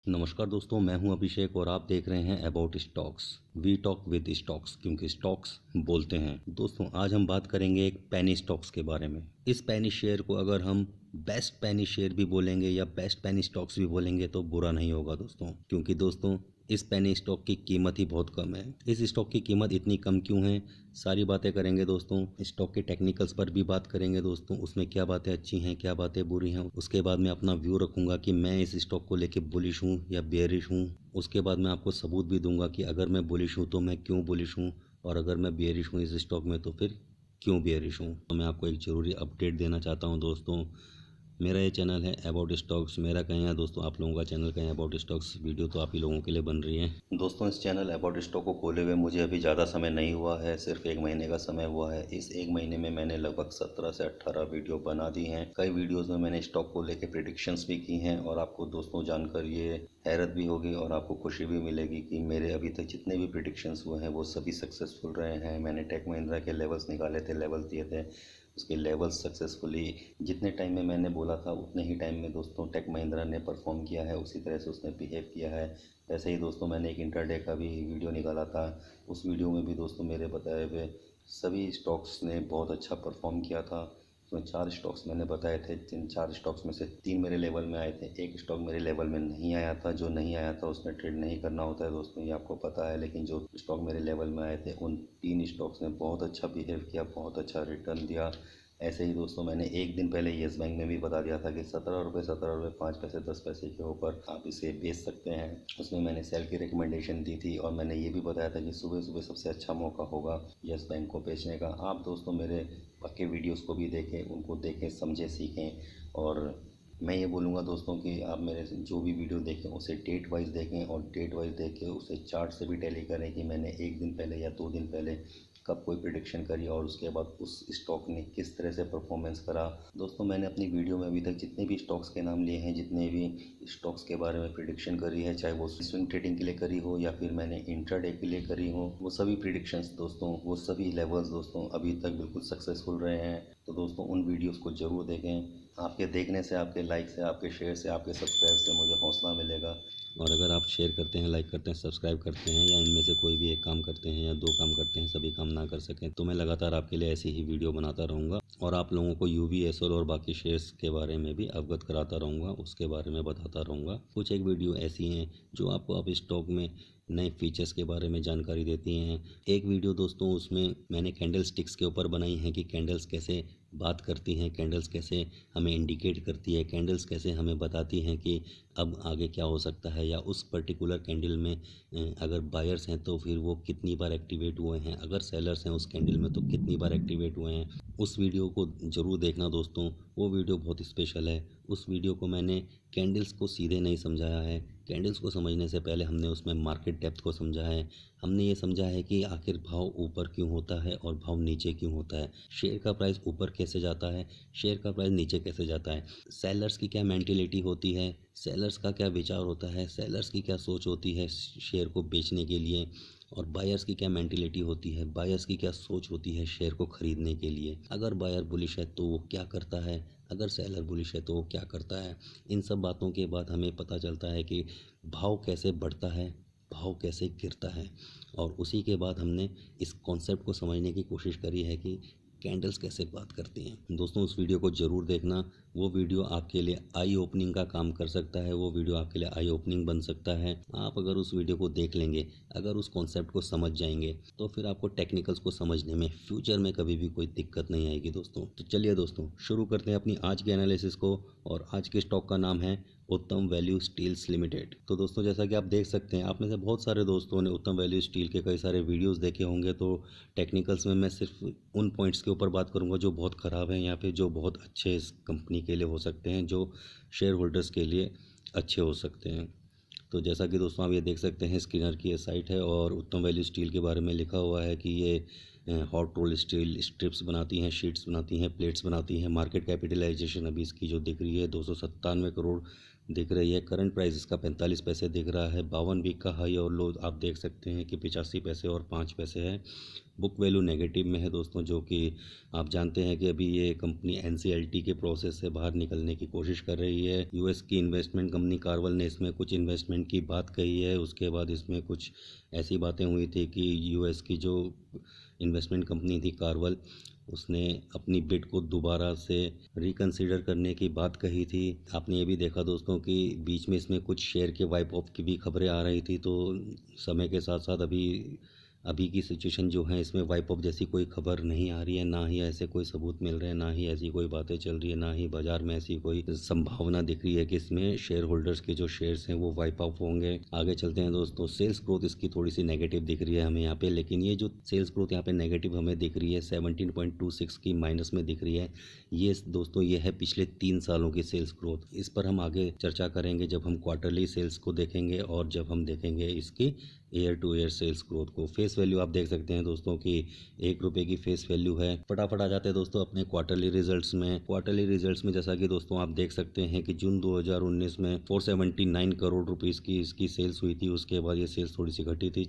नमस्कार दोस्तों, मैं हूं अभिषेक और आप देख रहे हैं about stocks. We talk with stocks, क्योंकि स्टॉक्स बोलते हैं। दोस्तों, आज हम बात करेंगे एक पेनी स्टॉक्स के बारे में। इस पेनी शेयर को अगर हम बेस्ट पेनी शेयर भी बोलेंगे या बेस्ट पेनी स्टॉक्स भी बोलेंगे तो बुरा नहीं होगा दोस्तों, क्योंकि दोस्तों इस पेनी स्टॉक की कीमत ही बहुत कम है। इस स्टॉक की कीमत इतनी कम क्यों है, सारी बातें करेंगे दोस्तों। स्टॉक के टेक्निकल्स पर भी बात करेंगे दोस्तों, उसमें क्या बातें अच्छी हैं, क्या बातें बुरी हैं। उसके बाद मैं अपना व्यू रखूंगा कि मैं इस स्टॉक को लेके बुलिश हूँ या बेयरिश हूँ। उसके बाद मैं आपको सबूत भी दूंगा कि अगर मैं बुलिश हूँ तो मैं क्यों बुलिश हूँ, और अगर मैं बेयरिश हूँ इस स्टॉक में तो फिर क्यों बेयरिश हूँ। तो मैं आपको एक ज़रूरी अपडेट देना चाहता हूँ दोस्तों। मेरा ये चैनल है अबाउट स्टॉक्स। मेरा कहीं है दोस्तों, आप लोगों का चैनल कहीं अबाउट स्टॉक्स वीडियो तो आप ही लोगों के लिए बन रही है दोस्तों। इस चैनल अबाउट स्टॉक को खोले हुए मुझे अभी ज़्यादा समय नहीं हुआ है, सिर्फ 1 महीने का समय हुआ है। इस 1 महीने में मैंने लगभग 17 से 18 वीडियो बना दी हैं। कई वीडियोज़ में मैंने स्टॉक को लेकर प्रिडिक्शंस भी की हैं, और आपको दोस्तों जानकर ये हैरत भी होगी और आपको खुशी भी मिलेगी कि मेरे अभी तक जितने भी प्रिडिक्शंस हुए हैं वो सभी सक्सेसफुल रहे हैं। मैंने टेक महिंद्रा के लेवल्स निकाले थे, लेवल दिए थे, उसके लेवल्स सक्सेसफुली जितने टाइम में मैंने बोला था उतने ही टाइम में दोस्तों टेक महिंद्रा ने परफॉर्म किया है, उसी तरह से उसने बिहेव किया है। वैसे ही दोस्तों मैंने एक इंटरडे का भी वीडियो निकाला था, उस वीडियो में भी दोस्तों मेरे बताए हुए सभी स्टॉक्स ने बहुत अच्छा परफॉर्म किया था। उसमें 4 स्टॉक्स मैंने बताए थे, जिन 4 स्टॉक्स में से 3 मेरे लेवल में आए थे, एक स्टॉक मेरे लेवल में नहीं आया था। जो नहीं आया था उसमें ट्रेड नहीं करना होता है दोस्तों, ये आपको पता है। लेकिन जो स्टॉक मेरे लेवल में आए थे उन 3 स्टॉक्स ने बहुत अच्छा बिहेव किया, बहुत अच्छा रिटर्न दिया। ऐसे ही दोस्तों मैंने एक दिन पहले येस बैंक में भी बता दिया था कि 17 रुपये 5 पैसे 10 पैसे के ऊपर आप इसे बेच सकते हैं। उसमें मैंने सेल की रिकमेंडेशन दी थी, और मैंने ये भी बताया था कि सुबह सुबह सबसे अच्छा मौका होगा येस बैंक को बेचने का। आप दोस्तों मेरे पक्के वीडियोस को भी देखें, उनको देखें, समझें, सीखें। और मैं ये बोलूँगा दोस्तों कि आप मेरे जो भी वीडियो देखें उसे डेट वाइज देखें, और डेट वाइज देख के उसे चार्ट से भी टैली करें कि मैंने एक दिन पहले या 2 दिन पहले कब कोई प्रिडिक्शन करी और उसके बाद उस स्टॉक ने किस तरह से परफॉर्मेंस करा। दोस्तों मैंने अपनी वीडियो में अभी तक जितने भी स्टॉक्स के नाम लिए हैं, जितने भी स्टॉक्स के बारे में प्रिडिक्शन करी है, चाहे वो स्विंग ट्रेडिंग के लिए करी हो या फिर मैंने इंट्राडे के लिए करी हो, वो सभी प्रिडिक्शंस दोस्तों, वो सभी लेवल्स दोस्तों अभी तक बिल्कुल सक्सेसफुल रहे हैं। तो दोस्तों उन वीडियोस को ज़रूर देखें। आपके देखने से, आपके लाइक से, आपके शेयर से, आपके सब्सक्राइब से मुझे हौसला मिलेगा। और अगर आप शेयर करते हैं, लाइक करते हैं, सब्सक्राइब करते हैं, या इनमें से कोई भी एक काम करते हैं या 2 काम करते हैं, सभी काम ना कर सकें, तो मैं लगातार आपके लिए ऐसी ही वीडियो बनाता रहूँगा, और आप लोगों को यूवीएसएल और बाकी शेयर्स के बारे में भी अवगत कराता रहूँगा, उसके बारे में बताता रहूँगा। कुछ एक वीडियो ऐसी हैं जो आपको अब स्टॉक में नए फीचर्स के बारे में जानकारी देती हैं। एक वीडियो दोस्तों उसमें मैंने कैंडल स्टिक्स के ऊपर बनाई हैं कि कैंडल्स कैसे बात करती हैं, कैंडल्स कैसे हमें इंडिकेट करती है, कैंडल्स कैसे हमें बताती हैं कि अब आगे क्या हो सकता है, या उस पर्टिकुलर कैंडल में अगर बायर्स हैं तो फिर वो कितनी बार एक्टिवेट हुए हैं, अगर सेलर्स हैं उस कैंडल में तो कितनी बार एक्टिवेट हुए हैं। उस वीडियो को ज़रूर देखना दोस्तों, वो वीडियो बहुत स्पेशल है। उस वीडियो को मैंने कैंडल्स को सीधे नहीं समझाया है। कैंडल्स को समझने से पहले हमने उसमें मार्केट डेप्थ को समझा है। हमने ये समझा है कि आखिर भाव ऊपर क्यों होता है और भाव नीचे क्यों होता है, शेयर का प्राइस ऊपर कैसे जाता है, शेयर का प्राइस नीचे कैसे जाता है, सेलर्स की क्या मेंटेलिटी होती है, सेलर्स का क्या विचार होता है, सेलर्स की क्या सोच होती है शेयर को बेचने के लिए, और बायर्स की क्या मेंटेलिटी होती है, बायर्स की क्या सोच होती है शेयर को खरीदने के लिए। अगर बायर बुलिश है तो वो क्या करता है, अगर सेलर बुलिश है तो वो क्या करता है। इन सब बातों के बाद हमें पता चलता है कि भाव कैसे बढ़ता है, भाव कैसे गिरता है। और उसी के बाद हमने इस कॉन्सेप्ट को समझने की कोशिश करी है कि कैंडल्स कैसे बात करती हैं। दोस्तों उस वीडियो को ज़रूर देखना, वो वीडियो आपके लिए आई ओपनिंग का काम कर सकता है, वो वीडियो आपके लिए आई ओपनिंग बन सकता है। आप अगर उस वीडियो को देख लेंगे, अगर उस कॉन्सेप्ट को समझ जाएंगे, तो फिर आपको टेक्निकल्स को समझने में फ्यूचर में कभी भी कोई दिक्कत नहीं आएगी दोस्तों। तो चलिए दोस्तों शुरू करते हैं अपनी आज की एनालिसिस को, और आज के स्टॉक का नाम है उत्तम वैल्यू स्टील्स लिमिटेड। तो दोस्तों जैसा कि आप देख सकते हैं, आप में से बहुत सारे दोस्तों ने उत्तम वैल्यू स्टील के कई सारे वीडियोस देखे होंगे। तो टेक्निकल्स में मैं सिर्फ उन पॉइंट्स के ऊपर बात करूंगा जो बहुत ख़राब हैं, या फिर जो बहुत अच्छे इस कंपनी के लिए हो सकते हैं, जो शेयर होल्डर्स के लिए अच्छे हो सकते हैं। तो जैसा कि दोस्तों आप ये देख सकते हैं, स्किनर की ये साइट है, और उत्तम वैल्यू स्टील के बारे में लिखा हुआ है कि ये हॉट रोल स्टील स्ट्रिप्स बनाती हैं, शीट्स बनाती हैं, प्लेट्स बनाती हैं। मार्केट कैपिटलाइजेशन अभी इसकी जो दिख रही है 297 करोड़ दिख रही है। करंट प्राइस इसका 45 पैसे दिख रहा है। 52 वीक का हाई और लो आप देख सकते हैं कि 85 पैसे और 5 पैसे है। बुक वैल्यू नेगेटिव में है दोस्तों, जो कि आप जानते हैं कि अभी ये कंपनी एनसीएलटी के प्रोसेस से बाहर निकलने की कोशिश कर रही है। यूएस की इन्वेस्टमेंट कंपनी कार्वल ने इसमें कुछ इन्वेस्टमेंट की बात कही है। उसके बाद इसमें कुछ ऐसी बातें हुई थी कि यूएस की जो इन्वेस्टमेंट कंपनी थी कार्वल, उसने अपनी बिड को दोबारा से रिकंसीडर करने की बात कही थी। आपने ये भी देखा दोस्तों कि बीच में इसमें कुछ शेयर के वाइप ऑफ की भी खबरें आ रही थी। तो समय के साथ साथ अभी की सिचुएशन जो है, इसमें वाइप ऑफ जैसी कोई खबर नहीं आ रही है, ना ही ऐसे कोई सबूत मिल रहे हैं, ना ही ऐसी कोई बातें चल रही है, ना ही बाजार में ऐसी कोई संभावना दिख रही है कि इसमें शेयर होल्डर्स के जो शेयर्स हैं वो वाइप ऑफ होंगे। आगे चलते हैं दोस्तों। सेल्स ग्रोथ इसकी थोड़ी सी नेगेटिव दिख रही है हमें यहाँ पे, लेकिन ये जो सेल्स ग्रोथ यहाँ पे नेगेटिव हमें दिख रही है 17.26 की माइनस में दिख रही है। ये दोस्तों ये है पिछले 3 सालों की सेल्स ग्रोथ। इस पर हम आगे चर्चा करेंगे जब हम क्वार्टरली सेल्स को देखेंगे और जब हम देखेंगे इसकी year to year sales growth को। फेस वैल्यू आप देख सकते हैं दोस्तों कि 1 रुपये की फेस वैल्यू है। फटाफट आ जाते हैं दोस्तों अपने क्वार्टरली रिजल्ट्स में। क्वार्टरली रिजल्ट्स में जैसा कि दोस्तों आप देख सकते हैं कि जून 2019 में 479 करोड़ रुपीस की इसकी सेल्स हुई थी। उसके बाद ये सेल्स थोड़ी सी घटी थी,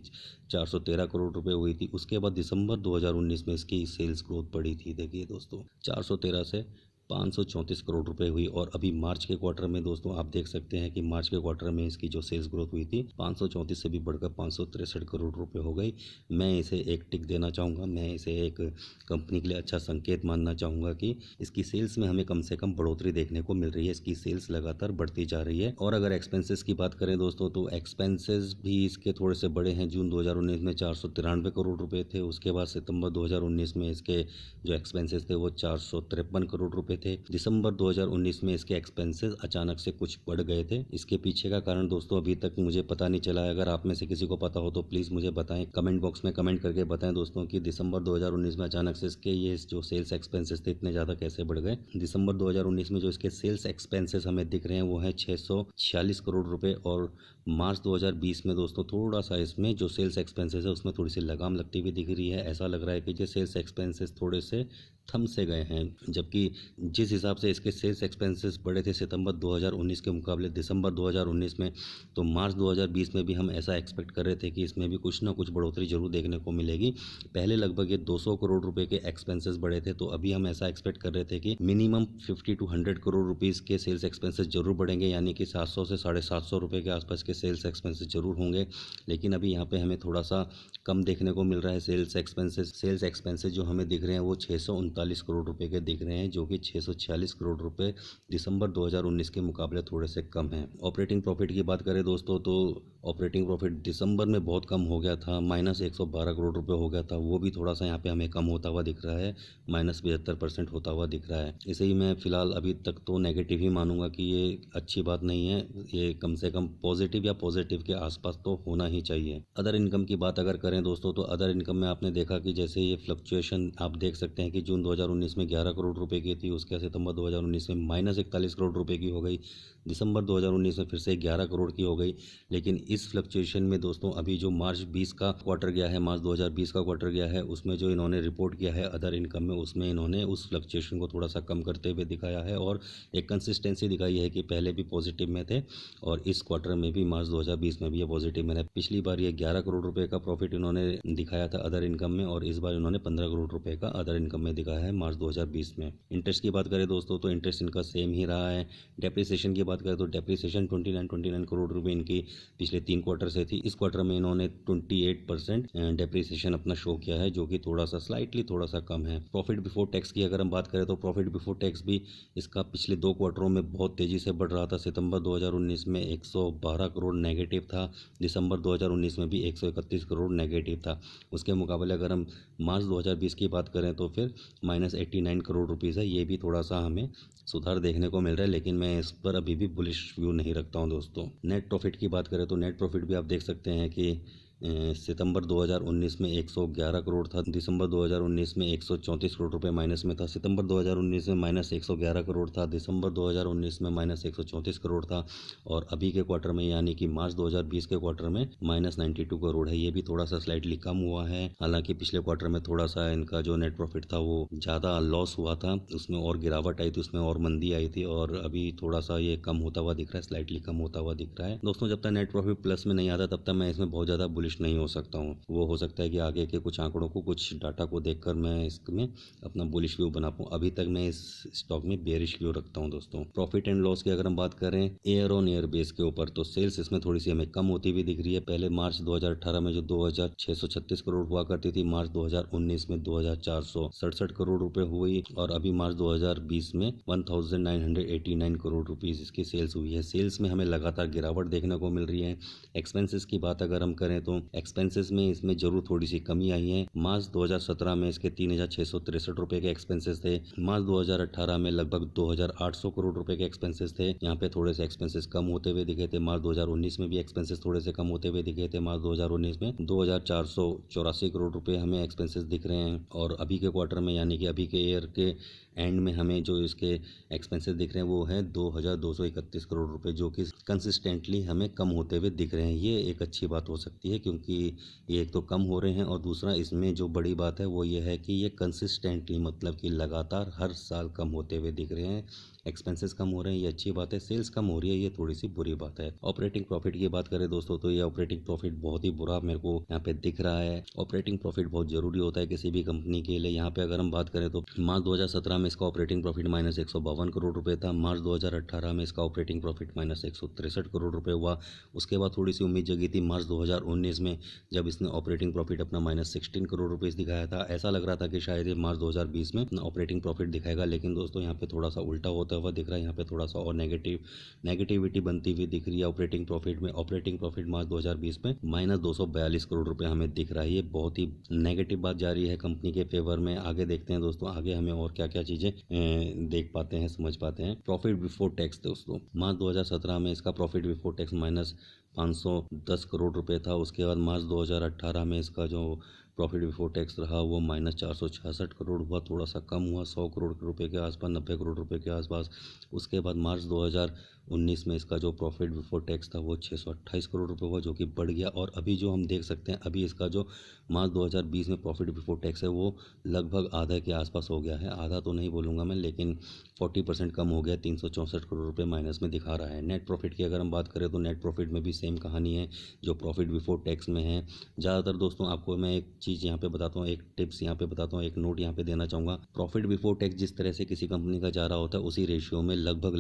413 करोड़ रुपए हुई थी। उसके बाद दिसंबर 2019 में इसकी सेल्स ग्रोथ बढ़ी थी। देखिए दोस्तों 413 से 534 करोड़ रुपए हुई। और अभी मार्च के क्वार्टर में दोस्तों आप देख सकते हैं कि मार्च के क्वार्टर में इसकी जो सेल्स ग्रोथ हुई थी 534 से भी बढ़कर 563 करोड़ रुपए हो गई। मैं इसे एक टिक देना चाहूँगा, मैं इसे एक कंपनी के लिए अच्छा संकेत मानना चाहूँगा कि इसकी सेल्स में हमें कम से कम बढ़ोतरी देखने को मिल रही है। इसकी सेल्स लगातार बढ़ती जा रही है। और अगर एक्सपेंसेस की बात करें दोस्तों, तो एक्सपेंसेस भी इसके थोड़े से बड़े हैं। जून 2019 में 493 करोड़ रुपए थे। उसके बाद सितंबर 2019 में इसके जो एक्सपेंसेस थे वो 453 करोड़ रुपए थे। दिसंबर 2019 में इसके एक्सपेंसेस अचानक से कुछ बढ़ गए थे। इसके पीछे का कारण दोस्तों अभी तक मुझे पता नहीं चला है। अगर आप में से किसी को पता हो तो प्लीज़ मुझे बताएं, कमेंट बॉक्स में कमेंट करके बताएं दोस्तों कि दिसंबर 2019 में अचानक से इसके ये जो सेल्स एक्सपेंसेस थे इतने ज़्यादा कैसे बढ़ गए। दिसंबर 2019 में जो इसके सेल्स एक्सपेंसेस हमें दिख रहे हैं वो है 646 करोड़ रुपए। और मार्च 2020 में दोस्तों थोड़ा सा इसमें जो सेल्स एक्सपेंसेस है उसमें थोड़ी सी लगाम लगती हुई दिख रही है। ऐसा लग रहा है कि ये सेल्स एक्सपेंसेस थोड़े से थम से गए हैं। जबकि जिस हिसाब से इसके सेल्स एक्सपेंसेस बढ़े थे सितंबर 2019 के मुकाबले दिसंबर 2019 में, तो मार्च 2020 में भी हम ऐसा एक्सपेक्ट कर रहे थे कि इसमें भी कुछ ना कुछ बढ़ोतरी जरूर देखने को मिलेगी। पहले लगभग ये 200 करोड़ रुपए के एक्सपेंसेस बढ़े थे, तो अभी हम ऐसा एक्सपेक्ट कर रहे थे कि मिनिमम 50 to 100 करोड़ रुपीस के सेल्स एक्सपेंसेस जरूर बढ़ेंगे, यानी कि 700 से 750 रुपये के आसपास के सेल्स एक्सपेंसेस जरूर होंगे। लेकिन अभी यहाँ पे हमें थोड़ा सा कम देखने को मिल रहा है सेल्स एक्सपेंसेस। सेल्स एक्सपेंसेस जो हमें दिख रहे हैं वो 639 करोड़ रुपए के दिख रहे हैं, जो कि 646 करोड़ रुपए दिसंबर 2019 के मुकाबले थोड़े से कम हैं। ऑपरेटिंग प्रॉफिट की बात करें दोस्तों, तो ऑपरेटिंग प्रॉफिट दिसंबर में बहुत कम हो गया था, -112 करोड़ रुपए हो गया था। वो भी थोड़ा सा यहाँ पे हमें कम होता हुआ दिख रहा है, -72% होता हुआ दिख रहा है। इसे ही मैं फिलहाल अभी तक तो नेगेटिव ही मानूंगा कि ये अच्छी बात नहीं है। ये कम से कम पॉजिटिव या पॉजिटिव के आसपास तो होना ही चाहिए। अदर इनकम की बात अगर करें दोस्तों, तो अदर इनकम में आपने देखा कि जैसे ये फ्लक्चुएशन आप देख सकते हैं कि जून 2019 में 11 करोड़ रुपए की थी। उसके सितंबर 2019 में -41 करोड़ रुपए की हो गई। दिसंबर 2019 में फिर से 11 करोड़ की हो गई। लेकिन इस फ्लक्चुएशन में दोस्तों अभी जो मार्च 20 का क्वार्टर गया है, मार्च 2020 का क्वार्टर गया है, उसमें जो इन्होंने रिपोर्ट किया है अदर इनकम में, उसमें इन्होंने उस फ्लक्चुएशन को थोड़ा सा कम करते हुए दिखाया है और एक कंसिस्टेंसी दिखाई है कि पहले भी पॉजिटिव में थे और इस क्वार्टर में भी मार्च 2020 में भी ये पॉजिटिव में है। पिछली बार ये 11 करोड़ रुपए का प्रॉफिट इन्होंने दिखाया था अदर इनकम में और इस बार इन्होंने 15 करोड़ रुपए का अदर इनकम में दिखाया है मार्च 2020 में। इंटरेस्ट की बात करें दोस्तों, तो इंटरेस्ट इनका सेम ही रहा है। डेप्रिसिएशन की बात करें तो डेप्रिसिएशन 29 करोड़ रुपए इनकी पिछले 3 क्वार्टर से थी। इस क्वार्टर में इन्होंने 28% डेप्रिसिएशन अपना शो किया है, जो कि थोड़ा सा स्लाइटली थोड़ा सा कम है। प्रॉफिट बिफोर टैक्स की अगर हम बात करें तो प्रॉफिट बिफोर टैक्स भी इसका पिछले 2 क्वार्टरों में बहुत तेजी से बढ़ रहा था। सितंबर 2019 में 112 करोड़ नेगेटिव था, दिसंबर 2019 में भी 131 करोड़ नेगेटिव था। उसके मुकाबले अगर हम मार्च 2020 की बात करें तो फिर -89 करोड़ रुपीज़ है। ये भी थोड़ा सा हमें सुधार देखने को मिल रहा है, लेकिन मैं इस पर अभी भी बुलिश व्यू नहीं रखता हूं दोस्तों। नेट प्रॉफिट की बात करें तो नेट प्रॉफिट भी आप देख सकते हैं कि सितंबर 2019 में 111 करोड़ था, दिसंबर 2019 में 134 करोड़ रुपए माइनस में था, सितंबर 2019 में माइनस 111 करोड़ था, दिसंबर 2019 में माइनस 134 करोड़ था और अभी के क्वार्टर में यानी कि मार्च 2020 के क्वार्टर में माइनस 92 करोड़ है। ये भी थोड़ा सा स्लाइटली कम हुआ है, हालांकि पिछले क्वार्टर में थोड़ा सा इनका जो नेट प्रॉफिट था वो ज़्यादा लॉस हुआ था, उसमें और गिरावट आई थी, उसमें और मंदी आई थी और अभी थोड़ा सा ये कम होता हुआ दिख रहा है, स्लाइटली कम होता हुआ दिख रहा है। दोस्तों जब तक नेट प्रॉफिट प्लस में नहीं आता तब तक मैं इसमें बहुत ज़्यादा बुलिश नहीं हो सकता हूँ। वो हो सकता है कि आगे के कुछ आंकड़ों को, कुछ डाटा को देखकर मैं इसमें अपना बुलिश व्यू बना पाऊँ। अभी तक मैं इस स्टॉक में बेरिश व्यू रखता हूँ। दोस्तों प्रॉफिट एंड लॉस की अगर हम बात करें ईयर ऑन ईयर बेस के ऊपर, तो सेल्स इसमें थोड़ी सी हमें कम होती हुई दिख रही है। पहले मार्च 2018 में जो 2636 करोड़ हुआ करती थी, मार्च 2019 में 2467 करोड़ रुपए हुई और अभी मार्च 2020 में 1989 करोड़ रुपीस इसकी सेल्स हुई है। सेल्स में हमें लगातार गिरावट देखने को मिल रही है। एक्सपेंसेस की बात अगर हम करें तो एक्सपेंसेस में इसमें जरूर थोड़ी सी कमी आई है। मार्च 2017 में इसके 3663 रुपए के एक्सपेंसेस थे, मार्च 2018 में लगभग 2800 करोड़ रुपए के एक्सपेंसेस थे। यहाँ पे थोड़े से एक्सपेंसेस कम होते हुए दिखे थे। मार्च 2019 में भी एक्सपेंसेस थोड़े से कम होते हुए दिखे थे। मार्च 2019 में 2484 करोड़ रुपए हमें एक्सपेंसेस दिख रहे हैं और अभी के क्वार्टर में यानी कि अभी के ईयर के एंड में हमें जो इसके एक्सपेंसेस दिख रहे हैं वो है 2231 करोड़ रुपए, जो कि कंसिस्टेंटली हमें कम होते हुए दिख रहे हैं। ये एक अच्छी बात हो सकती है क्योंकि ये एक तो कम हो रहे हैं और दूसरा इसमें जो बड़ी बात है वो ये है कि ये कंसिस्टेंटली मतलब कि लगातार हर साल कम होते हुए दिख रहे हैं। एक्सपेंसेस कम हो रहे हैं, ये अच्छी बात है। सेल्स कम हो रही है, ये थोड़ी सी बुरी बात है। ऑपरेटिंग प्रॉफिट की बात करें दोस्तों तो ये ऑपरेटिंग प्रॉफिट बहुत ही बुरा मेरे को यहाँ पे दिख रहा है। ऑपरेटिंग प्रॉफिट बहुत जरूरी होता है किसी भी कंपनी के लिए। यहाँ पे अगर हम बात करें तो मार्च 2017 में इसका ऑपरेटिंग प्रॉफिट माइनस 152 करोड़ रुपए था, मार्च 2018 में इसका ऑपरेटिंग प्रॉफिट माइनस 163 करोड़ रुपए हुआ। उसके बाद थोड़ी सी उम्मीद जगी थी मार्च 2019 में जब इसने ऑपरेटिंग प्रॉफिट अपना माइनस 16 करोड़ रुपीस दिखाया था। ऐसा लग रहा था कि शायद ये मार्च 2020 में अपना ऑपरेटिंग प्रॉफिट दिखाएगा, लेकिन दोस्तों यहाँ पे थोड़ा सा उल्टा होता हुआ दिख रहा है। यहाँ पे थोड़ा सा और नेगेटिविटी बनती हुई दिख रही है ऑपरेटिंग प्रॉफिट में। ऑपरेटिंग प्रॉफिट मार्च 2020 में माइनस 242 करोड़ रुपए हमें दिख रहा है। ये बहुत ही नेगेटिव बात जा रही है कंपनी के फेवर में। आगे देखते हैं दोस्तों, आगे हमें और क्या क्या चीजें देख पाते हैं, समझ पाते हैं। प्रॉफिट बिफोर टैक्स दोस्तों, मार्च 2017 में इसका profit before tax minus 510 crore रुपए था। उसके बाद मार्च 2018 में इसका जो प्रॉफिट बिफोर टैक्स रहा वो माइनस 466 करोड़ हुआ, थोड़ा सा कम हुआ, 100 करोड़ रुपए के आसपास, 90 करोड़ रुपए के आसपास। उसके बाद मार्च 2019 में इसका जो प्रॉफिट बिफोर टैक्स था वो 628 करोड़ रुपए हुआ, जो कि बढ़ गया। और अभी जो हम देख सकते हैं, अभी इसका जो मार्च 2020 में प्रॉफिट बिफोर टैक्स है वो लगभग आधा के आसपास हो गया है। आधा तो नहीं बोलूँगा मैं, लेकिन 40% कम हो गया, 364 करोड़ रुपए माइनस में दिखा रहा है। नेट प्रॉफिट की अगर हम बात करें तो नेट प्रॉफिट में भी सेम कहानी है जो प्रॉफिट बिफोर टैक्स में है। ज़्यादातर दोस्तों आपको मैं एक चीज़ यहाँ पे बताता हूँ, एक टिप्स यहाँ पे बताता हूँ, एक नोट यहाँ पे देना चाहूँगा। प्रॉफिट बिफोर टैक्स जिस तरह से किसी कंपनी का जा रहा होता है उसी रेशियो में लगभग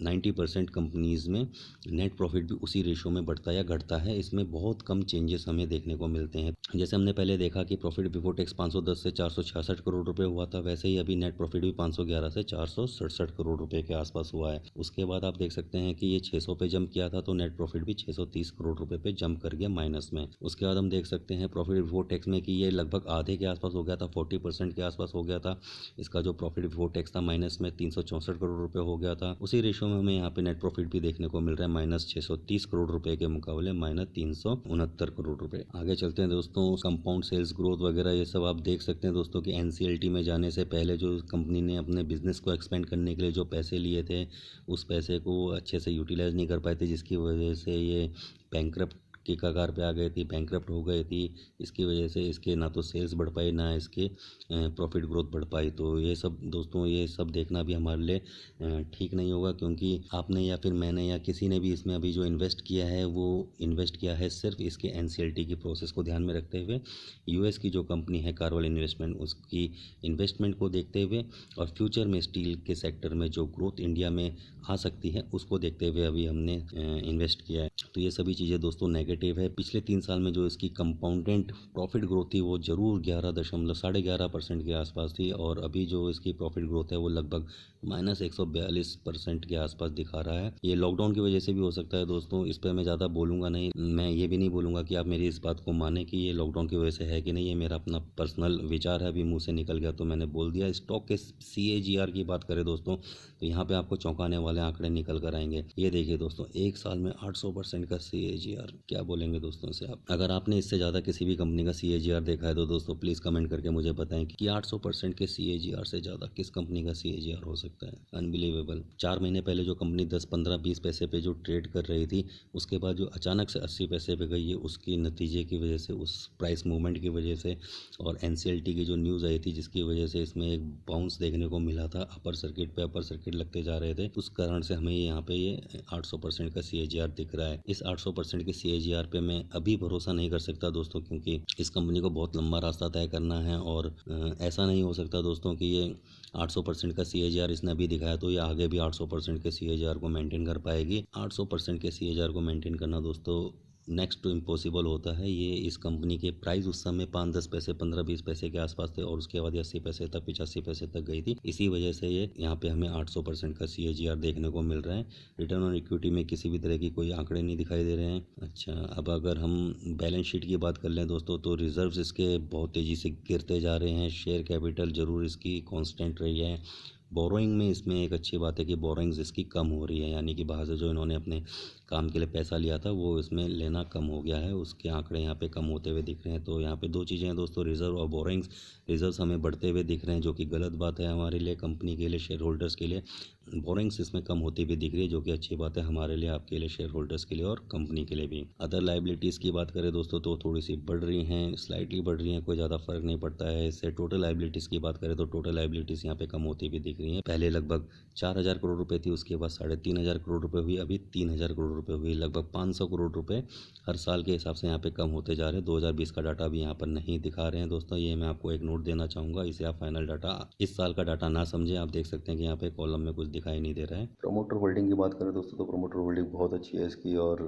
90% कंपनीज में नेट प्रॉफिट भी उसी रेशियो में बढ़ता या घटता है। इसमें बहुत कम चेंजेस हमें देखने को मिलते हैं। जैसे हमने पहले देखा कि प्रॉफिट बिफोर टैक्स 510 से 466 करोड़ रुपए हुआ था, वैसे ही अभी नेट प्रॉफिट भी 511 से 467 करोड़ रुपए के आसपास हुआ है। उसके बाद आप देख सकते हैं कि ये 600 पे जंप किया था तो नेट प्रॉफिट भी 630 करोड़ रुपए पे जंप कर गया माइनस में। उसके बाद हम देख सकते हैं प्रॉफिट बिफोर टैक्स में कि ये लगभग आधे के आसपास हो गया था, 40% के आसपास हो गया था। इसका जो प्रॉफिट बिफोर टैक्स था माइनस में 364 करोड़ रुपए हो गया था। उसी रेशियो में हमें यहाँ पे नेट प्रॉफिट भी देखने को मिल रहा है माइनस 630 करोड़ रुपए के मुकाबले माइनस 369 करोड़ रुपए। आगे चलते हैं दोस्तों, कंपाउंड सेल्स ग्रोथ वगैरह ये सब आप देख सकते हैं दोस्तों कि एनसीएलटी में जाने से पहले जो कंपनी ने अपने बिजनेस को एक्सपेंड करने के लिए जो पैसे लिए थे उस पैसे को अच्छे से यूटिलाइज नहीं कर पाए थे, जिसकी वजह से ये बैंकरप्ट की कगार पे आ गई थी, बैंकरप्ट हो गई थी। इसकी वजह से इसके ना तो सेल्स बढ़ पाई ना इसके प्रॉफिट ग्रोथ बढ़ पाई। तो ये सब दोस्तों, ये सब देखना भी हमारे लिए ठीक नहीं होगा, क्योंकि आपने या फिर मैंने या किसी ने भी इसमें अभी जो इन्वेस्ट किया है वो इन्वेस्ट किया है सिर्फ इसके एनसीएलटी की प्रोसेस को ध्यान में रखते हुए, यूएस की जो कंपनी है कार्वल इन्वेस्टमेंट उसकी इन्वेस्टमेंट को देखते हुए और फ्यूचर में स्टील के सेक्टर में जो ग्रोथ इंडिया में आ सकती है उसको देखते हुए अभी हमने इन्वेस्ट किया है। तो ये सभी चीज़ें दोस्तों नेगेटिव है। पिछले 3 साल में जो इसकी कंपाउंडेड प्रॉफिट ग्रोथ थी वो जरूर 11.5% के आसपास थी और अभी जो इसकी प्रॉफिट ग्रोथ है वो लगभग माइनस 142% के आसपास दिखा रहा है। ये लॉकडाउन की वजह से भी हो सकता है दोस्तों, इस पर मैं ज़्यादा बोलूँगा नहीं। मैं ये भी नहीं बोलूँगा कि आप मेरी इस बात को माने कि ये लॉकडाउन की वजह से है कि नहीं, ये मेरा अपना पर्सनल विचार है, अभी मुँह से निकल गया तो मैंने बोल दिया। स्टॉक के CAGR की बात करें दोस्तों तो यहाँ पे आपको चौंकाने वाले आंकड़े निकल कर आएंगे। ये देखिए दोस्तों, एक साल में 800% का CAGR, क्या बोलेंगे दोस्तों से आप? अगर आपने इससे ज़्यादा किसी भी कंपनी का CAGR देखा है तो दोस्तों प्लीज़ कमेंट करके मुझे बताएं कि 800% के CAGR से ज़्यादा किस कंपनी का CAGR हो सकता है। अनबिलीवेबल। 4 महीने पहले जो कंपनी 10, 15, 20 पैसे पे जो ट्रेड कर रही थी, उसके बाद जो अचानक से 80 पैसे पे गई है, उसके नतीजे की वजह से, उस प्राइस मूवमेंट की वजह से और NCLT की जो न्यूज़ आई थी जिसकी वजह से इसमें एक बाउंस देखने को मिला था, अपर सर्किट पे अपर सर्किट लगते जा रहे थे, उस कारण से हमें यहाँ पे ये 800% का CAGR दिख रहा है। इस 800% के CAGR पे मैं अभी भरोसा नहीं कर सकता दोस्तों, क्योंकि इस कंपनी को बहुत लंबा रास्ता तय करना है और ऐसा नहीं हो सकता दोस्तों कि ये 800% का CAGR इसने अभी दिखाया तो ये आगे भी 800% के CAGR को मेंटेन कर पाएगी। 800% के CAGR को मेंटेन करना दोस्तों नेक्स्ट टू इम्पॉसिबल होता है। ये इस कंपनी के प्राइस उस समय 5-10 पैसे 15-20 पैसे के आसपास थे और उसके बाद ये 80 पैसे तक 85 पैसे तक गई थी। इसी वजह से ये यहाँ पे हमें 800% का CAGR देखने को मिल रहा है। रिटर्न ऑन इक्विटी में किसी भी तरह की कोई आंकड़े नहीं दिखाई दे रहे हैं। अच्छा, अब अगर हम बैलेंस शीट की बात कर लें दोस्तों तो रिजर्व्स इसके बहुत तेज़ी से गिरते जा रहे हैं। शेयर कैपिटल ज़रूर इसकी कांस्टेंट रही है। बोरोइंग में इसमें एक अच्छी बात है कि बोरोइंग्स इसकी कम हो रही है, यानी कि बाहर से जो इन्होंने अपने काम के लिए पैसा लिया था वो इसमें लेना कम हो गया है, उसके आंकड़े यहाँ पे कम होते हुए दिख रहे हैं। तो यहाँ पे दो चीज़ें हैं दोस्तों, रिजर्व और बोरोइंग्स। रिजर्व्स हमें बढ़ते हुए दिख रहे हैं जो कि गलत बात है हमारे लिए, कंपनी के लिए, शेयर होल्डर्स के लिए। बोरोइंग्स इसमें कम होती हुई दिख रही है जो कि अच्छी बात है हमारे लिए, आपके लिए, शेयर होल्डर्स के लिए और कंपनी के लिए भी। अदर लाइबिलिटीज़ की बात करें दोस्तों तो थोड़ी सी बढ़ रही हैं, स्लाइटली बढ़ रही हैं, कोई ज़्यादा फर्क नहीं पड़ता है इससे। टोटल लाइबिलिटीज़ की बात करें तो टोटल लाइबिलिटीज़ यहाँ पे कम होती हुई दिख रही हैं। पहले लगभग 4,000 करोड़ रुपए थी, उसके बाद 3,500 करोड़ रुपए हुई, अभी 3,000 करोड़ रुपए हुई। लगभग 500 करोड़ रुपए हर साल के हिसाब से यहाँ पे कम होते जा रहे हैं। 2020 का डाटा भी यहाँ पर नहीं दिखा रहे हैं दोस्तों, ये मैं आपको एक नोट देना चाहूँगा। इसे आप फाइनल डाटा, इस साल का डाटा ना समझें। आप देख सकते हैं कि यहाँ पे कॉलम में कुछ दिखाई नहीं दे रहा है। प्रमोटर होल्डिंग की बात करें दोस्तों तो प्रमोटर होल्डिंग बहुत अच्छी है इसकी, और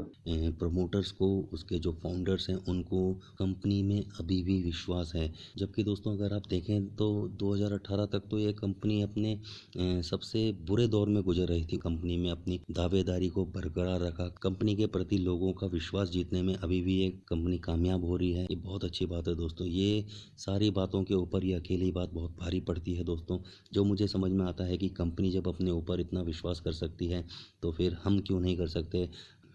प्रमोटर्स को, उसके जो फाउंडर्स हैं उनको कंपनी में अभी भी विश्वास है। जबकि दोस्तों अगर आप देखें तो 2018 तक तो ये कंपनी अपने सबसे बुरे दौर में गुजर रही थी। कंपनी में अपनी दावेदारी को बरकरार रखा, कंपनी के प्रति लोगों का विश्वास जीतने में अभी भी ये कंपनी कामयाब हो रही है। ये बहुत अच्छी बात है दोस्तों। ये सारी बातों के ऊपर ये अकेली बात बहुत भारी पड़ती है दोस्तों, जो मुझे समझ में आता है कि कंपनी जब अपने ऊपर इतना विश्वास कर सकती है तो फिर हम क्यों नहीं कर सकते।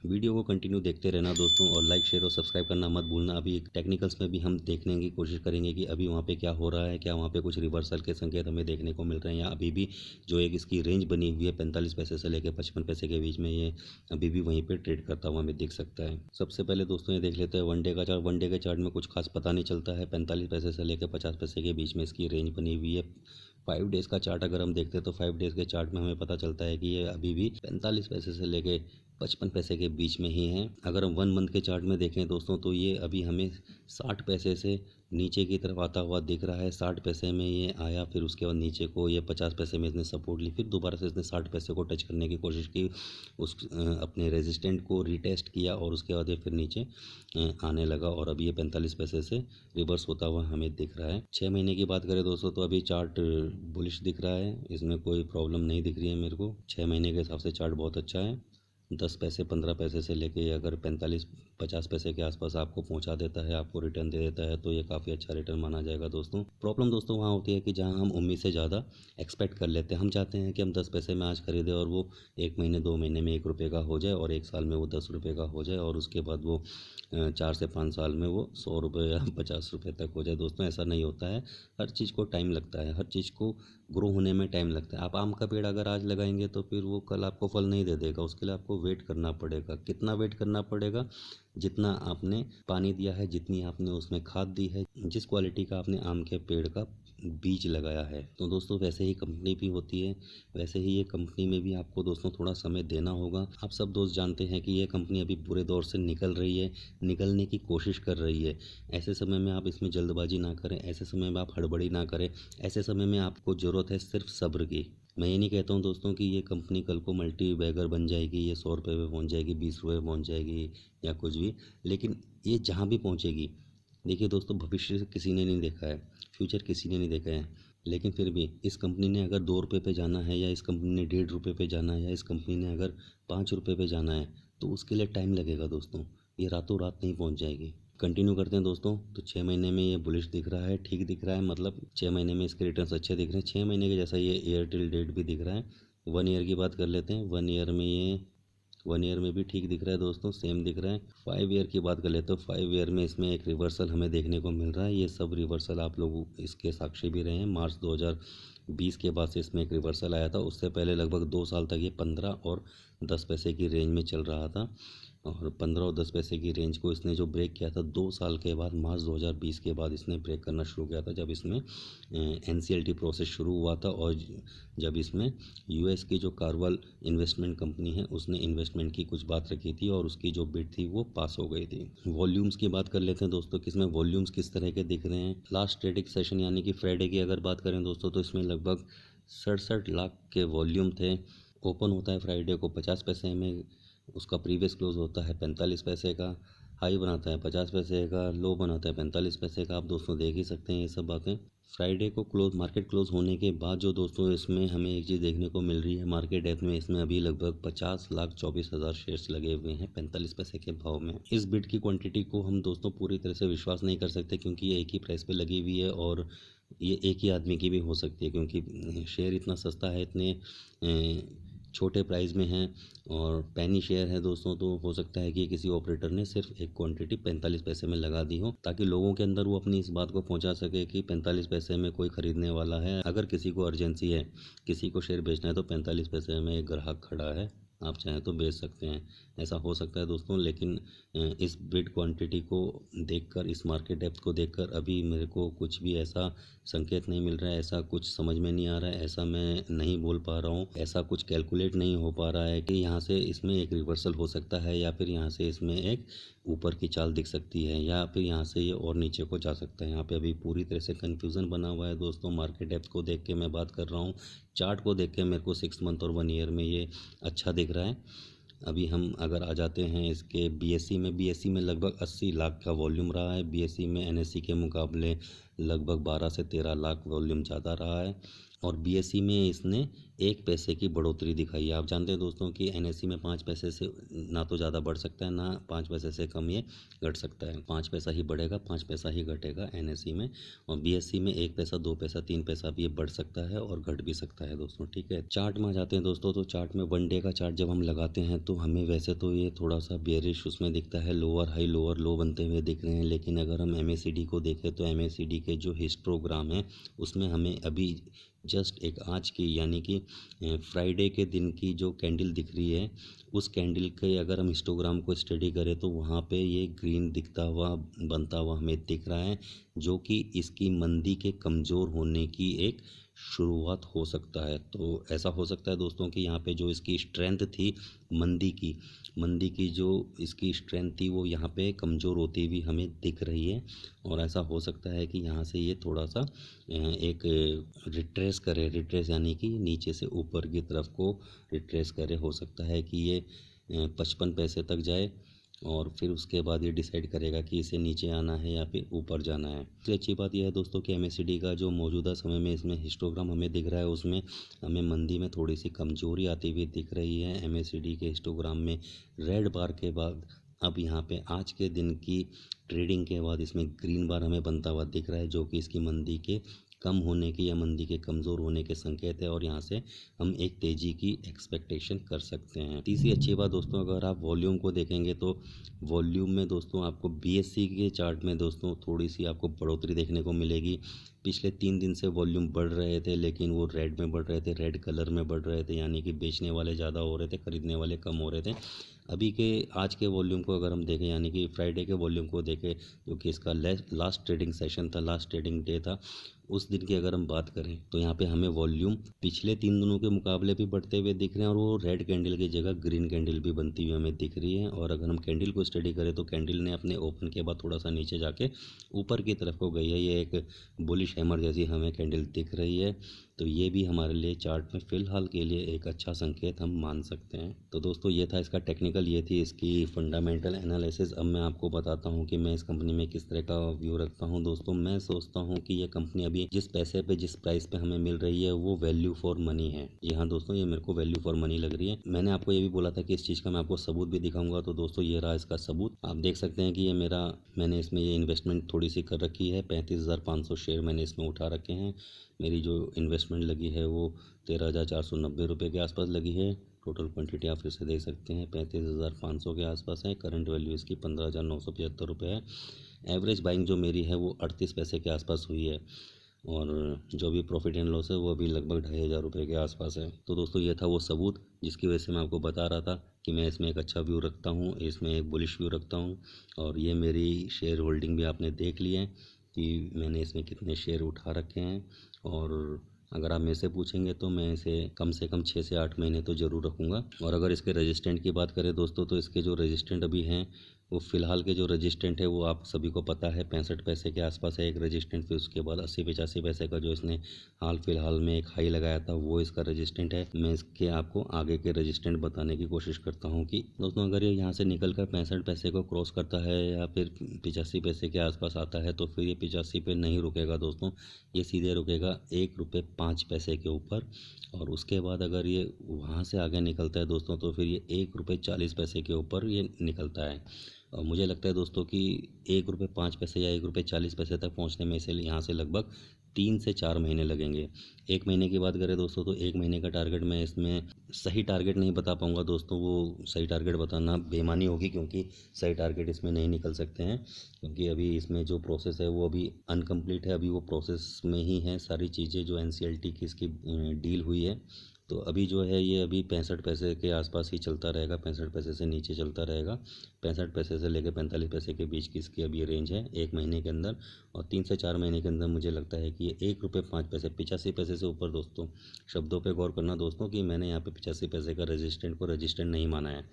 वीडियो को कंटिन्यू देखते रहना दोस्तों और लाइक, शेयर और सब्सक्राइब करना मत भूलना। अभी टेक्निकल्स में भी हम देखने की कोशिश करेंगे कि अभी वहाँ पे क्या हो रहा है, क्या वहाँ पे कुछ रिवर्सल के संकेत हमें देखने को मिल रहे हैं, या अभी भी जो एक इसकी रेंज बनी हुई है 45 पैसे से लेकर 55 पैसे के बीच में, ये अभी भी वहीं पे ट्रेड करता हुआ हमें दिख सकता है। सबसे पहले दोस्तों ये देख लेते हैं वनडे का चार्ट। वनडे के चार्ट में कुछ खास पता नहीं चलता है। 45 पैसे से लेकर 50 पैसे के बीच में इसकी रेंज बनी हुई है। 5 डेज़ का चार्ट अगर हम देखते हैं तो 5 डेज़ के चार्ट में हमें पता चलता है कि ये अभी भी 45 पैसे से लेके 55 पैसे के बीच में ही हैं। अगर हम 1 मंथ के चार्ट में देखें दोस्तों तो ये अभी हमें 60 पैसे से नीचे की तरफ आता हुआ दिख रहा है। 60 पैसे में ये आया, फिर उसके बाद नीचे को ये 50 पैसे में इसने सपोर्ट ली, फिर दोबारा से इसने 60 पैसे को टच करने की कोशिश की, अपने रेजिस्टेंट को रिटेस्ट किया और उसके बाद ये फिर नीचे आने लगा और अभी ये 45 पैसे से रिवर्स होता हुआ हमें दिख रहा है। 6 महीने की बात करें दोस्तों तो अभी चार्ट बुलिश दिख रहा है, इसमें कोई प्रॉब्लम नहीं दिख रही है मेरे को। 6 महीने के हिसाब से चार्ट बहुत अच्छा है। 10 पैसे 15 पैसे से लेके अगर 45-50 पैसे के आसपास आपको पहुंचा देता है, आपको रिटर्न दे देता है, तो ये काफ़ी अच्छा रिटर्न माना जाएगा दोस्तों। प्रॉब्लम दोस्तों वहाँ होती है कि जहाँ हम उम्मीद से ज़्यादा एक्सपेक्ट कर लेते हैं। हम चाहते हैं कि हम 10 पैसे में आज खरीदें और वो 1 महीने 2 महीने में 1 रुपये का हो जाए और 1 साल में वो 10 रुपये का हो जाए और उसके बाद वो 4 से 5 साल में वो 100 रुपये या 50 रुपये तक हो जाए। दोस्तों ऐसा नहीं होता है, हर चीज़ को टाइम लगता है, हर चीज़ को ग्रो होने में टाइम लगता है। आप आम का पेड़ अगर आज लगाएंगे तो फिर वो कल आपको फल नहीं दे देगा, उसके लिए आपको वेट करना पड़ेगा। कितना वेट करना पड़ेगा? जितना आपने पानी दिया है, जितनी आपने उसमें खाद दी है, जिस क्वालिटी का आपने आम के पेड़ का बीज लगाया है। तो दोस्तों वैसे ही कंपनी भी होती है, वैसे ही ये कंपनी में भी आपको दोस्तों थोड़ा समय देना होगा। आप सब दोस्त जानते हैं कि ये कंपनी अभी बुरे दौर से निकल रही है, निकलने की कोशिश कर रही है। ऐसे समय में आप इसमें जल्दबाजी ना करें, ऐसे समय में आप हड़बड़ी ना करें, ऐसे समय में आपको ज़रूरत है सिर्फ सब्र की। मैं ये नहीं कहता हूँ दोस्तों कि ये कंपनी कल को मल्टी बैगर बन जाएगी, ये 100 रुपये पे पहुँच जाएगी, 20 रुपये पे पहुँच जाएगी या कुछ भी, लेकिन ये जहाँ भी पहुँचेगी, देखिए दोस्तों भविष्य से किसी ने नहीं देखा है, फ्यूचर किसी ने नहीं देखा है, लेकिन फिर भी इस कंपनी ने अगर 2 रुपये पे जाना है, या इस कंपनी ने 1.5 रुपये पे जाना है, या इस कंपनी ने अगर 5 रुपये पे जाना है, तो उसके लिए टाइम लगेगा दोस्तों, ये रातों रात नहीं पहुँच जाएगी। कंटिन्यू करते हैं दोस्तों। तो 6 महीने में ये बुलिश दिख रहा है, ठीक दिख रहा है, मतलब 6 महीने में इसके रिटर्न्स अच्छे दिख रहे हैं। 6 महीने के जैसा ये ईयर टिल डेट भी दिख रहा है। 1 ईयर की बात कर लेते हैं। 1 ईयर में ये 1 ईयर में भी ठीक दिख रहा है दोस्तों, सेम दिख रहा है। 5 ईयर की बात कर लेते तो 5 ईयर में इसमें एक रिवर्सल हमें देखने को मिल रहा है। ये सब रिवर्सल आप लोग इसके साक्षी भी रहे हैं। मार्च 2020 के बाद से इसमें एक रिवर्सल आया था। उससे पहले लगभग 2 साल तक ये 15 और 10 पैसे की रेंज में चल रहा था, और 15 और 10 पैसे की रेंज को इसने जो ब्रेक किया था 2 साल के बाद, मार्च 2020 के बाद इसने ब्रेक करना शुरू किया था, जब इसमें NCLT प्रोसेस शुरू हुआ था, और जब इसमें US की जो कार्वल इन्वेस्टमेंट कंपनी है उसने इन्वेस्टमेंट की कुछ बात रखी थी, और उसकी जो बिड थी वो पास हो गई थी। वॉल्यूम्स की बात कर लेते हैं दोस्तों कि इसमें वॉल्यूम्स किस तरह के दिख रहे हैं। लास्ट ट्रेडिंग सेशन यानी कि फ्राइडे की अगर बात करें दोस्तों, तो इसमें लगभग 67 लाख के वॉल्यूम थे। ओपन होता है फ्राइडे को 50 पैसे में, उसका प्रीवियस क्लोज होता है 45 पैसे का, हाई बनाता है 50 पैसे का, लो बनाता है 45 पैसे का। आप दोस्तों देख ही सकते हैं ये सब बातें। फ्राइडे को मार्केट क्लोज होने के बाद जो दोस्तों इसमें हमें एक चीज़ देखने को मिल रही है, मार्केट डेप्थ में इसमें अभी लगभग 50,24,000 शेयर्स लगे हुए हैं 45 पैसे के भाव में। इस बिड की क्वांटिटी को हम दोस्तों पूरी तरह से विश्वास नहीं कर सकते, क्योंकि ये एक ही प्राइस पे लगी हुई है, और ये एक ही आदमी की भी हो सकती है, क्योंकि शेयर इतना सस्ता है, इतने छोटे प्राइस में हैं, और पेनी शेयर है दोस्तों। तो हो सकता है कि किसी ऑपरेटर ने सिर्फ एक क्वांटिटी 45 पैसे में लगा दी हो, ताकि लोगों के अंदर वो अपनी इस बात को पहुंचा सके कि 45 पैसे में कोई खरीदने वाला है। अगर किसी को अर्जेंसी है, किसी को शेयर बेचना है, तो 45 पैसे में एक ग्राहक खड़ा है, आप चाहें तो बेच सकते हैं। ऐसा हो सकता है दोस्तों, लेकिन इस बिड क्वांटिटी को देखकर, इस मार्केट डेप्थ को देखकर अभी मेरे को कुछ भी ऐसा संकेत नहीं मिल रहा है, ऐसा कुछ समझ में नहीं आ रहा है, ऐसा मैं नहीं बोल पा रहा हूँ, ऐसा कुछ कैलकुलेट नहीं हो पा रहा है कि यहाँ से इसमें एक रिवर्सल हो सकता है, या फिर यहाँ से इसमें एक ऊपर की चाल दिख सकती है, या फिर यहाँ से ये और नीचे को जा सकता है। यहाँ पे अभी पूरी तरह से कन्फ्यूज़न बना हुआ है दोस्तों। मार्केट डेप्थ को देख के मैं बात कर रहा हूँ, चार्ट को देख के मेरे को 6 मंथ और 1 ईयर में ये अच्छा दिख रहा है। अभी हम अगर आ जाते हैं इसके BSE में लगभग 80 लाख का वॉल्यूम रहा है। BSE में NSE के मुकाबले लगभग 12 से 13 लाख वॉल्यूम ज़्यादा रहा है, और BSE में इसने 1 पैसे की बढ़ोतरी दिखाई है। आप जानते हैं दोस्तों कि NSE में 5 पैसे से ना तो ज़्यादा बढ़ सकता है, ना 5 पैसे से कम ये घट सकता है। 5 पैसा ही बढ़ेगा, 5 पैसा ही घटेगा NSE में, और BSE में 1 पैसा, 2 पैसा, 3 पैसा भी ये बढ़ सकता है और घट भी सकता है दोस्तों, ठीक है। चार्ट में आ जाते हैं दोस्तों, तो चार्ट में 1 डे का चार्ट जब हम लगाते हैं तो हमें वैसे तो ये थोड़ा सा बेयरिश उसमें दिखता है, लोअर हाई लोअर लो बनते हुए दिख रहे हैं। लेकिन अगर हम MACD को देखें तो MACD के जो हिस्टोग्राम है उसमें हमें अभी जस्ट एक आज की यानी कि फ्राइडे के दिन की जो कैंडल दिख रही है, उस कैंडल के अगर हम हिस्टोग्राम को स्टडी करें तो वहाँ पे ये ग्रीन दिखता हुआ बनता हुआ हमें दिख रहा है, जो कि इसकी मंदी के कमज़ोर होने की एक शुरुआत हो सकता है। तो ऐसा हो सकता है दोस्तों कि यहाँ पे जो इसकी स्ट्रेंथ थी मंदी की जो इसकी स्ट्रेंथ थी वो यहाँ पे कमज़ोर होती हुई हमें दिख रही है, और ऐसा हो सकता है कि यहाँ से ये थोड़ा सा एक रिट्रेस यानी कि नीचे से ऊपर की तरफ को रिट्रेस करे। हो सकता है कि ये 55 पैसे तक जाए, और फिर उसके बाद ये डिसाइड करेगा कि इसे नीचे आना है या फिर ऊपर जाना है। सबसे अच्छी बात यह है दोस्तों कि MACD का जो मौजूदा समय में इसमें हिस्टोग्राम हमें दिख रहा है, उसमें हमें मंदी में थोड़ी सी कमजोरी आती हुई दिख रही है। MACD के हिस्टोग्राम में रेड बार के बाद अब यहाँ पे आज के दिन की ट्रेडिंग के बाद इसमें ग्रीन बार हमें बनता हुआ दिख रहा है, जो कि इसकी मंदी के कम होने की या मंदी के कमज़ोर होने के संकेत है, और यहाँ से हम एक तेज़ी की एक्सपेक्टेशन कर सकते हैं। तीसरी अच्छी बात दोस्तों, अगर आप वॉल्यूम को देखेंगे तो वॉल्यूम में दोस्तों आपको BSE के चार्ट में दोस्तों थोड़ी सी आपको बढ़ोतरी देखने को मिलेगी। पिछले 3 दिन से वॉल्यूम बढ़ रहे थे, लेकिन वो रेड में बढ़ रहे थे, रेड कलर में बढ़ रहे थे, यानी कि बेचने वाले ज़्यादा हो रहे थे, खरीदने वाले कम हो रहे थे। अभी के आज के वॉल्यूम को अगर हम देखें, यानी कि फ्राइडे के वॉल्यूम को देखें, जो कि इसका लास्ट ट्रेडिंग सेशन था, लास्ट ट्रेडिंग डे था, उस दिन की अगर हम बात करें तो यहाँ पे हमें वॉल्यूम पिछले 3 दिनों के मुकाबले भी बढ़ते हुए दिख रहे हैं, और वो रेड कैंडल की जगह ग्रीन कैंडल भी बनती हुई हमें दिख रही है। और अगर हम कैंडल को स्टडी करें तो कैंडल ने अपने ओपन के बाद थोड़ा सा नीचे जाके ऊपर की तरफ को गई है। ये एक बुलिश हैमर जैसी हमें कैंडल दिख रही है, तो ये भी हमारे लिए चार्ट में फ़िलहाल के लिए एक अच्छा संकेत हम मान सकते हैं। तो दोस्तों ये था इसका टेक्निकल, ये थी इसकी फंडामेंटल एनालिसिस। अब मैं आपको बताता हूँ कि मैं इस कंपनी में किस तरह का व्यू रखता हूँ। दोस्तों मैं सोचता हूँ कि ये कंपनी अभी जिस पैसे पे जिस प्राइस पे हमें मिल रही है वो वैल्यू फॉर मनी है। जी हाँ दोस्तों, ये मेरे को वैल्यू फॉर मनी लग रही है। मैंने आपको ये भी बोला था कि इस चीज़ का मैं आपको सबूत भी दिखाऊंगा, तो दोस्तों ये रहा इसका सबूत। आप देख सकते हैं कि ये मैंने इसमें ये इन्वेस्टमेंट थोड़ी सी कर रखी है। 35,500 शेयर मैंने इसमें उठा रखे हैं। मेरी जो इन्वेस्टमेंट लगी है वो 13,490 रुपये के आसपास लगी है। टोटल क्वांटिटी आप फिर से देख सकते हैं 35,500 के आसपास है। करंट वैल्यू इसकी 15,975 रुपये है। एवरेज बाइंग जो मेरी है वो 38 पैसे के आसपास हुई है और जो भी प्रॉफिट एंड लॉस है वो अभी लगभग 2,500 रुपये के आसपास है। तो दोस्तों ये था वो सबूत जिसकी वजह से मैं आपको बता रहा था कि मैं इसमें एक अच्छा व्यू रखता हूँ, इसमें एक बुलिश व्यू रखता हूँ। और ये मेरी शेयर होल्डिंग भी आपने देख ली है कि मैंने इसमें कितने शेयर उठा रखे हैं। और अगर आप मेरे से पूछेंगे तो मैं इसे कम से कम 6 से 8 महीने तो ज़रूर रखूँगा। और अगर इसके रेजिस्टेंट की बात करें दोस्तों, तो इसके जो रेजिस्टेंट अभी हैं वो फ़िलहाल के जो रेजिस्टेंट है वो आप सभी को पता है 65 पैसे के आसपास है एक रेजिस्टेंट। फिर उसके बाद 80-85 पैसे का जो इसने हाल फिलहाल में एक हाई लगाया था वो इसका रेजिस्टेंट है। मैं इसके आपको आगे के रेजिस्टेंट बताने की कोशिश करता हूँ कि दोस्तों अगर ये यहाँ से निकल कर 65 पैसे को क्रॉस करता है या फिर 85 पैसे के आसपास आता है तो फिर ये 85 पे नहीं रुकेगा दोस्तों, ये सीधे रुकेगा 1 रुपये 5 पैसे के ऊपर। और उसके बाद अगर ये वहाँ से आगे निकलता है दोस्तों तो फिर ये 1 रुपये 40 पैसे के ऊपर ये निकलता है। और मुझे लगता है दोस्तों कि 1 रुपये 5 पैसे या 1 रुपये 40 पैसे तक पहुँचने में इसे यहाँ से लगभग 3 से 4 महीने लगेंगे। 1 महीने की बात करें दोस्तों तो 1 महीने का टारगेट मैं इसमें सही टारगेट नहीं बता पाऊँगा दोस्तों, वो सही टारगेट बताना बेईमानी होगी क्योंकि सही टारगेट इसमें नहीं निकल सकते हैं क्योंकि अभी इसमें जो प्रोसेस है वो अभी अनकम्प्लीट है, अभी वो प्रोसेस में ही है सारी चीज़ें जो एनसीएलटी की इसकी डील हुई है। तो अभी जो है ये अभी 65 पैसे के आसपास ही चलता रहेगा, 65 पैसे से नीचे चलता रहेगा। 65 पैसे से लेकर 45 पैसे के बीच की इसकी अभी रेंज है 1 महीने के अंदर। और 3 से 4 महीने के अंदर मुझे लगता है कि ये 1 रुपये 5 पैसे 85 पैसे से ऊपर दोस्तों, शब्दों पे गौर करना दोस्तों कि मैंने यहाँ पे 85 पैसे का रेजिस्टेंट को रेजिस्टेंट नहीं माना है।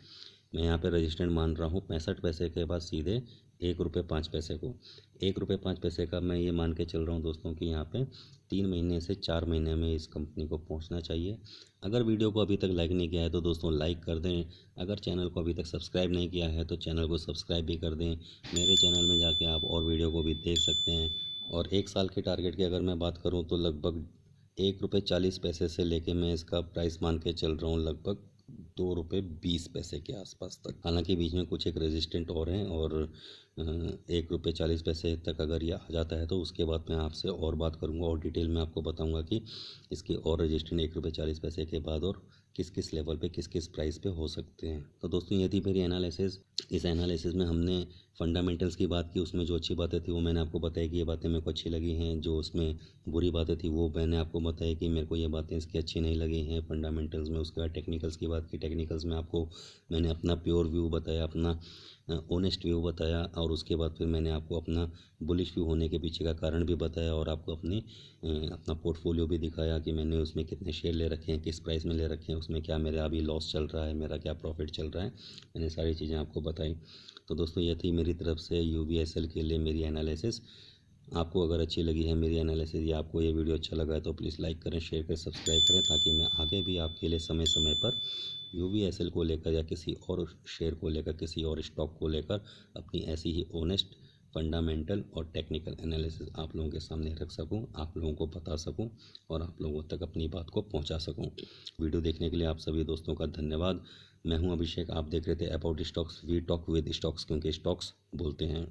मैं यहाँ पे रेजिस्टेंट मान रहा हूँ 65 पैसे के बाद सीधे 1 रुपये 5 पैसे को। 1 रुपये 5 पैसे का मैं ये मान के चल रहा हूँ दोस्तों कि यहाँ पे 3 महीने से 4 महीने में इस कंपनी को पहुँचना चाहिए। अगर वीडियो को अभी तक लाइक नहीं किया है तो दोस्तों लाइक कर दें। अगर चैनल को अभी तक सब्सक्राइब नहीं किया है तो चैनल को सब्सक्राइब भी कर दें। मेरे चैनल में जाके आप और वीडियो को भी देख सकते हैं। और 1 साल के टारगेट की अगर मैं बात करूँ तो लगभग 1 रुपये 40 पैसे से लेके मैं इसका प्राइस मान के चल रहा हूँ लगभग 2 रुपये 20 पैसे के आसपास तक। हालांकि बीच में कुछ एक रेजिस्टेंट और हैं और 1 रुपये 40 पैसे तक अगर ये आ जाता है तो उसके बाद मैं आपसे और बात करूंगा और डिटेल में आपको बताऊंगा कि इसके और रेजिस्टेंट 1 रुपये 40 पैसे के बाद और किस किस लेवल पे किस किस प्राइस पे हो सकते हैं। तो दोस्तों ये थी मेरी एनालिसिस। इस एनालिसिस में हमने फंडामेंटल्स की बात की, उसमें जो अच्छी बातें थी वो मैंने आपको बताई कि ये बातें मेरे को अच्छी लगी हैं। जो उसमें बुरी बातें थी वो मैंने आपको बताया कि मेरे को ये बातें इसकी अच्छी नहीं लगी हैं फंडामेंटल्स में। उसके बाद टेक्निकल्स की बात की, टेक्निकल्स में आपको मैंने अपना प्योर व्यू बताया, अपना ऑनेस्ट व्यू बताया और उसके बाद फिर मैंने आपको अपना बुलिश व्यू होने के पीछे का कारण भी बताया और आपको अपना पोर्टफोलियो भी दिखाया कि मैंने उसमें कितने शेयर ले रखे हैं, किस प्राइस में ले रखे हैं, उसमें क्या मेरा अभी लॉस चल रहा है, मेरा क्या प्रॉफिट चल रहा है, मैंने सारी चीज़ें आपको बताई। तो दोस्तों ये थी मेरी तरफ से यूवीएसएल के लिए मेरी एनालिसिस। आपको अगर अच्छी लगी है मेरी एनालिसिस या आपको ये वीडियो अच्छा लगा है तो प्लीज़ लाइक करें, शेयर करें, सब्सक्राइब करें ताकि मैं आगे भी आपके लिए समय समय पर यूवीएसएल को लेकर या किसी और शेयर को लेकर, किसी और स्टॉक को लेकर अपनी ऐसी ही ऑनेस्ट फंडामेंटल और टेक्निकल एनालिसिस आप लोगों के सामने रख सकूं, आप लोगों को बता सकूं और आप लोगों तक अपनी बात को पहुंचा सकूं। वीडियो देखने के लिए आप सभी दोस्तों का धन्यवाद। मैं हूं अभिषेक, आप देख रहे थे about stocks, we talk with stocks क्योंकि स्टॉक्स बोलते हैं।